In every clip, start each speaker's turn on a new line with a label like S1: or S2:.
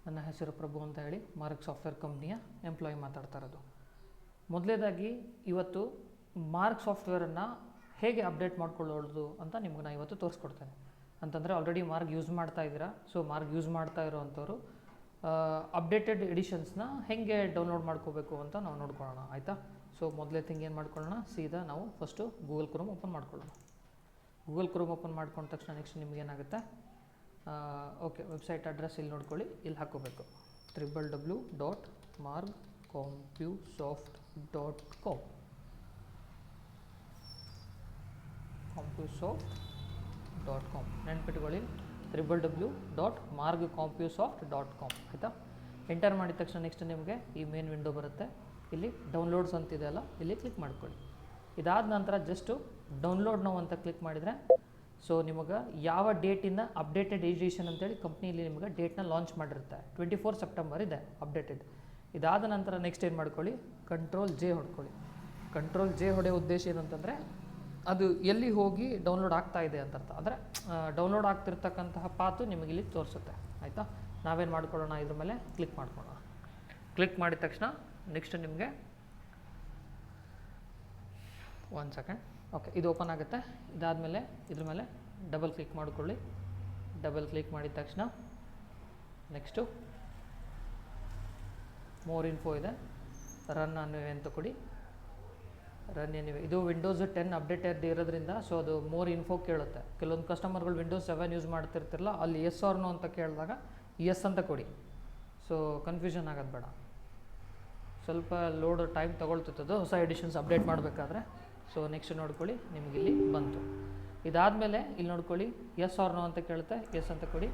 S1: ನನ್ನ ಹೆಸರು ಪ್ರಭು ಅಂತ ಹೇಳಿ ಮಾರ್ಗ್ ಸಾಫ್ಟ್ವೇರ್ ಕಂಪ್ನಿಯ ಎಂಪ್ಲಾಯಿ ಮಾತಾಡ್ತಾ ಇರೋದು. ಮೊದಲನೇದಾಗಿ ಇವತ್ತು ಮಾರ್ಗ್ ಸಾಫ್ಟ್ವೇರನ್ನು ಹೇಗೆ ಅಪ್ಡೇಟ್ ಮಾಡ್ಕೊಳ್ಳೋದು ಅಂತ ನಿಮ್ಗೆ ನಾನು ಇವತ್ತು ತೋರಿಸ್ಕೊಡ್ತೇನೆ. ಅಂತಂದರೆ ಆಲ್ರೆಡಿ ಮಾರ್ಗ್ ಯೂಸ್ ಮಾಡ್ತಾ ಇದ್ದೀರಾ, ಸೊ ಮಾರ್ಗ್ ಯೂಸ್ ಮಾಡ್ತಾ ಇರೋವಂಥವ್ರು ಅಪ್ಡೇಟೆಡ್ ಎಡಿಷನ್ಸ್ನ ಹೇಗೆ ಡೌನ್ಲೋಡ್ ಮಾಡ್ಕೋಬೇಕು ಅಂತ ನಾವು ನೋಡ್ಕೊಳ್ಳೋಣ, ಆಯಿತಾ? ಸೊ ಮೊದಲೇ ಥಿಂಗ್ ಏನು ಮಾಡ್ಕೊಳ್ಳೋಣ, ಸೀದಾ ನಾವು ಫಸ್ಟು ಗೂಗಲ್ ಕ್ರೋಮ್ ಓಪನ್ ಮಾಡ್ಕೊಳ್ಳೋಣ. ಗೂಗಲ್ ಕ್ರೋಮ್ ಓಪನ್ ಮಾಡ್ಕೊಂಡ ತಕ್ಷಣ ನೆಕ್ಸ್ಟ್ ನಿಮಗೇನಾಗುತ್ತೆ, ಓಕೆ, ವೆಬ್ಸೈಟ್ ಅಡ್ರೆಸ್ ಇಲ್ಲಿ ನೋಡ್ಕೊಳ್ಳಿ, ಇಲ್ಲಿ ಹಾಕೋಬೇಕು www.margcompusoft.com. compusoft.com ನೆನ್ಪಿಟ್ಕೊಳ್ಳಿ, www.margcompusoft.com, ಆಯಿತಾ? ಎಂಟರ್ ಮಾಡಿದ ತಕ್ಷಣ ನೆಕ್ಸ್ಟ್ ನಿಮಗೆ ಈ ಮೇನ್ ವಿಂಡೋ ಬರುತ್ತೆ. ಇಲ್ಲಿ ಡೌನ್ಲೋಡ್ಸ್ ಅಂತಿದೆ ಅಲ್ಲ, ಇಲ್ಲಿ ಕ್ಲಿಕ್ ಮಾಡ್ಕೊಳ್ಳಿ. ಇದಾದ ನಂತರ ಜಸ್ಟು ಡೌನ್ಲೋಡ್ ನಾವು ಅಂತ ಕ್ಲಿಕ್ ಮಾಡಿದರೆ ಸೊ ನಿಮಗೆ ಯಾವ ಡೇಟಿಂದ ಅಪ್ಡೇಟೆಡ್ ಎಡಿಷನ್ ಅಂತೇಳಿ ಕಂಪ್ನಿಯಲ್ಲಿ ನಿಮಗೆ ಡೇಟ್ನ ಲಾಂಚ್ ಮಾಡಿರುತ್ತೆ. 24 ಸೆಪ್ಟೆಂಬರ್ ಇದೆ ಅಪ್ಡೇಟೆಡ್. ಇದಾದ ನಂತರ ನೆಕ್ಸ್ಟ್ ಏನು ಮಾಡ್ಕೊಳ್ಳಿ, ಕಂಟ್ರೋಲ್ ಜೆ ಹೊಡ್ಕೊಳ್ಳಿ. ಕಂಟ್ರೋಲ್ ಜೆ ಹೊಡೆಯೋ ಉದ್ದೇಶ ಏನಂತಂದರೆ ಅದು ಎಲ್ಲಿ ಹೋಗಿ ಡೌನ್ಲೋಡ್ ಆಗ್ತಾ ಇದೆ ಅಂತ ಅರ್ಥ. ಅಂದರೆ ಡೌನ್ಲೋಡ್ ಆಗ್ತಿರ್ತಕ್ಕಂತಹ ಪಾತು ನಿಮಗೆ ಇಲ್ಲಿ ತೋರಿಸುತ್ತೆ, ಆಯಿತಾ? ನಾವೇನು ಮಾಡ್ಕೊಳ್ಳೋಣ, ಇದ್ರ ಮೇಲೆ ಕ್ಲಿಕ್ ಮಾಡ್ಕೊಳ್ಳೋಣ. ಕ್ಲಿಕ್ ಮಾಡಿದ ತಕ್ಷಣ ನೆಕ್ಸ್ಟ್ ನಿಮಗೆ ಒಂದು ಸೆಕೆಂಡ್, ಓಕೆ, ಇದು ಓಪನ್ ಆಗುತ್ತೆ. ಇದಾದಮೇಲೆ ಇದ್ರ ಮೇಲೆ ಡಬಲ್ ಕ್ಲಿಕ್ ಮಾಡಿಕೊಳ್ಳಿ. ಡಬಲ್ ಕ್ಲಿಕ್ ಮಾಡಿದ ತಕ್ಷಣ ನೆಕ್ಸ್ಟು ಮೋರ್ ಇನ್ಫೋ ಇದೆ, ರನ್ ಅನ್ನುವೆ ಅಂತ ಕೊಡಿ. ರನ್ ಏನಿವೆ, ಇದು ವಿಂಡೋಸ್ 10 ಅಪ್ಡೇಟೆಡ್ ಇರೋದ್ರಿಂದ ಸೊ ಅದು ಮೋರ್ ಇನ್ಫೋ ಕೇಳುತ್ತೆ. ಕೆಲವೊಂದು ಕಸ್ಟಮರ್ಗಳು ವಿಂಡೋಸ್ 7 ಯೂಸ್ ಮಾಡ್ತಿರ್ತಿರಲ್ಲ, ಅಲ್ಲಿ ಎಸ್ ಆರ್ ನೋ ಅಂತ ಕೇಳಿದಾಗ ಎಸ್ ಅಂತ ಕೊಡಿ. ಸೊ ಕನ್ಫ್ಯೂಷನ್ ಆಗೋದು ಬೇಡ, ಸ್ವಲ್ಪ ಲೋಡ್ ಟೈಮ್ ತೊಗೊಳ್ತಿತ್ತದು ಹೊಸ ಎಡಿಷನ್ಸ್ ಅಪ್ಡೇಟ್ ಮಾಡಬೇಕಾದ್ರೆ. ಸೊ ನೆಕ್ಸ್ಟ್ ನೋಡ್ಕೊಳ್ಳಿ, ನಿಮಗಿಲ್ಲಿ ಬಂತು. ಇದಾದಮೇಲೆ ಇಲ್ಲಿ ನೋಡ್ಕೊಳ್ಳಿ, ಎಸ್ ಆರ್ ನೋ ಅಂತ ಕೇಳುತ್ತೆ, ಎಸ್ ಅಂತ ಕೊಡಿ.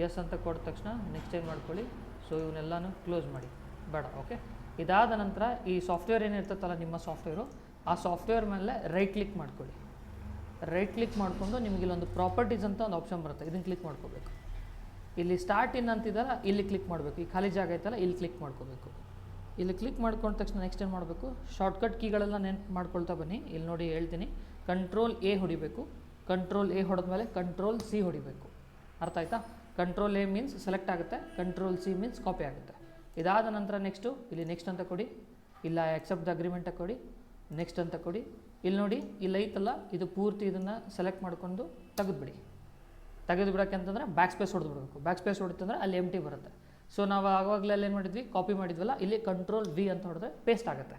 S1: ಎಸ್ ಅಂತ ಕೊಟ್ಟ ತಕ್ಷಣ ನೆಕ್ಸ್ಟ್ ಏನು ಮಾಡ್ಕೊಳ್ಳಿ, ಸೊ ಇವನ್ನೆಲ್ಲನೂ ಕ್ಲೋಸ್ ಮಾಡಿ, ಬೇಡ, ಓಕೆ. ಇದಾದ ನಂತರ ಈ ಸಾಫ್ಟ್ವೇರ್ ಏನಿರ್ತತ್ತಲ್ಲ ನಿಮ್ಮ ಸಾಫ್ಟ್ವೇರು, ಆ ಸಾಫ್ಟ್ವೇರ್ ಮೇಲೆ ರೈಟ್ ಕ್ಲಿಕ್ ಮಾಡ್ಕೊಳ್ಳಿ. ರೈಟ್ ಕ್ಲಿಕ್ ಮಾಡಿಕೊಂಡು ನಿಮಗೆ ಇಲ್ಲೊಂದು ಪ್ರಾಪರ್ಟೀಸ್ ಅಂತ ಒಂದು ಆಪ್ಷನ್ ಬರುತ್ತೆ, ಇದನ್ನು ಕ್ಲಿಕ್ ಮಾಡ್ಕೋಬೇಕು. ಇಲ್ಲಿ ಸ್ಟಾರ್ಟ್ ಇನ್ ಅಂತಿದ್ದಾರೆ, ಇಲ್ಲಿ ಕ್ಲಿಕ್ ಮಾಡಬೇಕು. ಈ ಖಾಲಿ ಜಾಗ ಐತಲ್ಲ, ಇಲ್ಲಿ ಕ್ಲಿಕ್ ಮಾಡ್ಕೋಬೇಕು. ಇಲ್ಲಿ ಕ್ಲಿಕ್ ಮಾಡ್ಕೊಂಡ ತಕ್ಷಣ ನೆಕ್ಸ್ಟ್ ಏನು ಮಾಡಬೇಕು, ಶಾರ್ಟ್ಕಟ್ ಕೀಗಳೆಲ್ಲ ನೆನ್ಪು ಮಾಡ್ಕೊಳ್ತಾ ಬನ್ನಿ. ಇಲ್ಲಿ ನೋಡಿ ಹೇಳ್ತೀನಿ, ಕಂಟ್ರೋಲ್ ಎ ಹೊಡಿಬೇಕು. ಕಂಟ್ರೋಲ್ ಎ ಹೊಡೆದ್ಮೇಲೆ ಕಂಟ್ರೋಲ್ ಸಿ ಹೊಡಿಬೇಕು, ಅರ್ಥ ಆಯ್ತಾ? ಕಂಟ್ರೋಲ್ ಎ ಮೀನ್ಸ್ ಸೆಲೆಕ್ಟ್ ಆಗುತ್ತೆ, ಕಂಟ್ರೋಲ್ ಸಿ ಮೀನ್ಸ್ ಕಾಪಿ ಆಗುತ್ತೆ. ಇದಾದ ನಂತರ ನೆಕ್ಸ್ಟು ಇಲ್ಲಿ ನೆಕ್ಸ್ಟ್ ಅಂತ ಕೊಡಿ, ಇಲ್ಲ ಆಕ್ಸೆಪ್ಟ್ ದ ಅಗ್ರಿಮೆಂಟ್ ಕೊಡಿ, ನೆಕ್ಸ್ಟ್ ಅಂತ ಕೊಡಿ. ಇಲ್ಲಿ ನೋಡಿ, ಇಲ್ಲಿ ಐತಲ್ಲ, ಇದು ಪೂರ್ತಿ ಇದನ್ನು ಸೆಲೆಕ್ಟ್ ಮಾಡ್ಕೊಂಡು ತೆಗೆದುಬಿಡಿ. ತೆಗೆದುಬಿಡೋಕ್ಕೆ ಅಂತಂದರೆ ಬ್ಯಾಕ್ ಸ್ಪೇಸ್ ಹೊಡೆದ್ಬಿಡ್ಬೇಕು. ಬ್ಯಾಕ್ ಸ್ಪೇಸ್ ಹೊಡಿತಂದ್ರೆ ಅಲ್ಲಿ ಎಂಟಿ ಬರುತ್ತೆ. ಸೊ ನಾವು ಆವಾಗಲೇ ಏನು ಮಾಡಿದ್ವಿ, ಕಾಪಿ ಮಾಡಿದ್ವಲ್ಲ, ಇಲ್ಲಿ ಕಂಟ್ರೋಲ್ ವಿ ಅಂತ ಹೊಡೆದ್ರೆ ಪೇಸ್ಟ್ ಆಗುತ್ತೆ.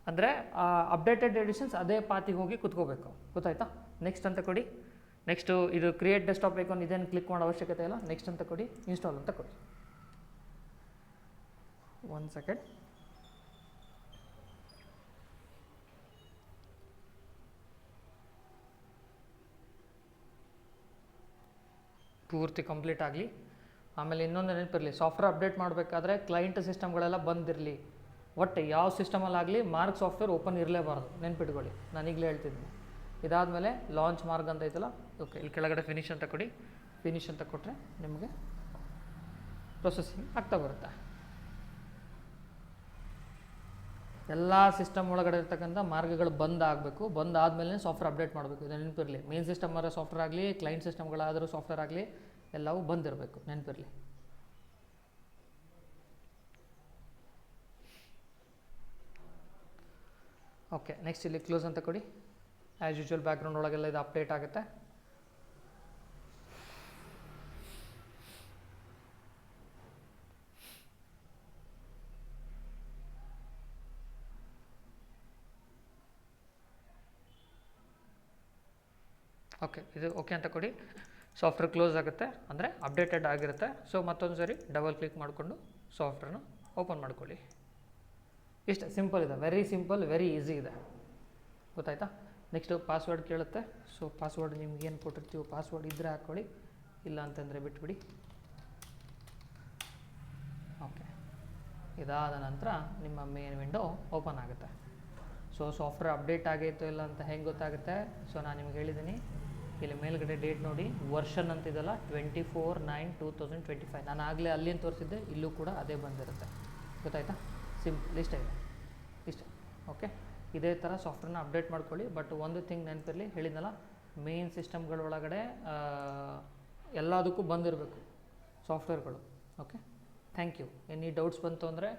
S1: ಅಂದರೆ ಅಪ್ಡೇಟೆಡ್ ಎಡಿಷನ್ಸ್ ಅದೇ ಪಾತಿಗೆ ಹೋಗಿ ಕುತ್ಕೋಬೇಕು, ಗೊತ್ತಾಯ್ತಾ? ನೆಕ್ಸ್ಟ್ ಅಂತ ಕೊಡಿ. ನೆಕ್ಸ್ಟು ಇದು ಕ್ರಿಯೇಟ್ ಡೆಸ್ಕ್ಟಾಪ್ ಐಕಾನ್ ಇದೇನು ಕ್ಲಿಕ್ ಮಾಡೋ ಅವಶ್ಯಕತೆ ಇಲ್ಲ, ನೆಕ್ಸ್ಟ್ ಅಂತ ಕೊಡಿ, ಇನ್ಸ್ಟಾಲ್ ಅಂತ ಕೊಡಿ. ಒಂದು ಸೆಕೆಂಡ್, ಪೂರ್ತಿ ಕಂಪ್ಲೀಟ್ ಆಗಲಿ. ಆಮೇಲೆ ಇನ್ನೊಂದು ನೆನಪಿರಲಿ, ಸಾಫ್ಟ್ವೇರ್ ಅಪ್ಡೇಟ್ ಮಾಡಬೇಕಾದ್ರೆ ಕ್ಲೈಂಟ್ ಸಿಸ್ಟಮ್ಗಳೆಲ್ಲ ಬಂದಿರಲಿ. ಒಟ್ಟು ಯಾವ ಸಿಸ್ಟಮಲ್ಲಾಗಲಿ ಮಾರ್ಗ್ ಸಾಫ್ಟ್ವೇರ್ ಓಪನ್ ಇರಲೇಬಾರ್ದು, ನೆನ್ಪಿಟ್ಕೊಳ್ಳಿ, ನಾನು ಈಗಲೇ ಹೇಳ್ತಿದ್ದೀನಿ. ಇದಾದಮೇಲೆ ಲಾಂಚ್ ಮಾರ್ಗ್ ಅಂತ ಐತಲ್ಲ, ಓಕೆ, ಇಲ್ಲಿ ಕೆಳಗಡೆ ಫಿನಿಶ್ ಅಂತ ಕೊಡಿ. ಫಿನಿಶ್ ಅಂತ ಕೊಟ್ಟರೆ ನಿಮಗೆ ಪ್ರೊಸೆಸಿಂಗ್ ಆಗ್ತಾ ಬರುತ್ತೆ. ಎಲ್ಲ ಸಿಸ್ಟಮ್ ಒಳಗಡೆ ಇರ್ತಕ್ಕಂಥ ಮಾರ್ಗಗಳು ಬಂದ್ ಆಗಬೇಕು. ಬಂದಾದಮೇಲೆ ಸಾಫ್ಟ್ವೇರ್ ಅಪ್ಡೇಟ್ ಮಾಡಬೇಕು, ಇದು ನೆನಪಿರಲಿ. ಮೇನ್ ಸಿಸ್ಟಮ್ ಸಾಫ್ಟ್ವೇರ್ ಆಗಲಿ, ಕ್ಲೈಂಟ್ ಸಿಸ್ಟಮ್ಗಳಾದರೂ ಸಾಫ್ಟ್ವೇರ್ ಆಗಲಿ, ಎಲ್ಲವೂ ಬಂದಿರಬೇಕು, ನೆನಪಿರಲಿ. ಓಕೆ, ನೆಕ್ಸ್ಟ್ ಇಲ್ಲಿ ಕ್ಲೋಸ್ ಅಂತ ಕೊಡಿ. ಆ್ಯಸ್ ಯೂಶುವಲ್ ಬ್ಯಾಕ್ಗ್ರೌಂಡ್ ಒಳಗೆಲ್ಲ ಇದು ಅಪ್ಡೇಟ್ ಆಗುತ್ತೆ. ಓಕೆ, ಇದು ಓಕೆ ಅಂತ ಕೊಡಿ. ಸಾಫ್ಟ್ವೇರ್ ಕ್ಲೋಸ್ ಆಗುತ್ತೆ, ಅಂದರೆ ಅಪ್ಡೇಟೆಡ್ ಆಗಿರುತ್ತೆ. ಸೊ ಮತ್ತೊಂದು ಸರಿ ಡಬಲ್ ಕ್ಲಿಕ್ ಮಾಡಿಕೊಂಡು ಸಾಫ್ಟ್ವೇರ್ನ ಓಪನ್ ಮಾಡ್ಕೊಳ್ಳಿ. ಇಷ್ಟೇ, ಸಿಂಪಲ್ ಇದೆ, ವೆರಿ ಸಿಂಪಲ್, ವೆರಿ ಈಸಿ ಇದೆ, ಗೊತ್ತಾಯ್ತಾ? ನೆಕ್ಸ್ಟು ಪಾಸ್ವರ್ಡ್ ಕೇಳುತ್ತೆ. ಸೊ ಪಾಸ್ವರ್ಡ್ ನಿಮ್ಗೆ ಏನು ಕೊಟ್ಟಿರ್ತೀವೋ ಪಾಸ್ವರ್ಡ್ ಇದ್ದರೆ ಹಾಕ್ಕೊಳ್ಳಿ, ಇಲ್ಲ ಅಂತಂದರೆ ಬಿಟ್ಬಿಡಿ. ಓಕೆ, ಇದಾದ ನಂತರ ನಿಮ್ಮ ಮೇನ್ ವಿಂಡೋ ಓಪನ್ ಆಗುತ್ತೆ. ಸೊ ಸಾಫ್ಟ್ವೇರ್ ಅಪ್ಡೇಟ್ ಆಗೈತೋ ಇಲ್ಲ ಅಂತ ಹೆಂಗೆ ಗೊತ್ತಾಗುತ್ತೆ? ಸೊ ನಾನು ನಿಮ್ಗೆ ಹೇಳಿದ್ದೀನಿ, ಇಲ್ಲಿ ಮೇಲ್ಗಡೆ ಡೇಟ್ ನೋಡಿ, ವರ್ಷನ್ ಅಂತಿದೆಲ್ಲ 24/9/2025. ನಾನು ಆಗಲೇ ಅಲ್ಲಿಂದ ತೋರಿಸಿದ್ದೆ, ಇಲ್ಲೂ ಕೂಡ ಅದೇ ಬಂದಿರುತ್ತೆ, ಗೊತ್ತಾಯ್ತಾ? ಸಿಂಪಲ್, ಇಷ್ಟೇ ಇದೆ, ಇಷ್ಟೇ, ಓಕೆ. ಇದೇ ಥರ ಸಾಫ್ಟ್ವೇರ್ನ ಅಪ್ಡೇಟ್ ಮಾಡ್ಕೊಳ್ಳಿ. ಬಟ್ ಒಂದು ಥಿಂಗ್ ನೆನಪಿರಲಿ, ಹೇಳಿದ್ನಲ್ಲ, ಮೇನ್ ಸಿಸ್ಟಮ್ಗಳೊಳಗಡೆ ಎಲ್ಲದಕ್ಕೂ ಬಂದಿರಬೇಕು ಸಾಫ್ಟ್ವೇರ್ಗಳು, okay. Thank you. Any doubts ಬಂತು ಅಂದರೆ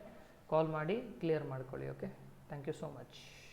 S1: ಕಾಲ್ ಮಾಡಿ ಕ್ಲಿಯರ್ ಮಾಡ್ಕೊಳ್ಳಿ. Okay, thank you so much.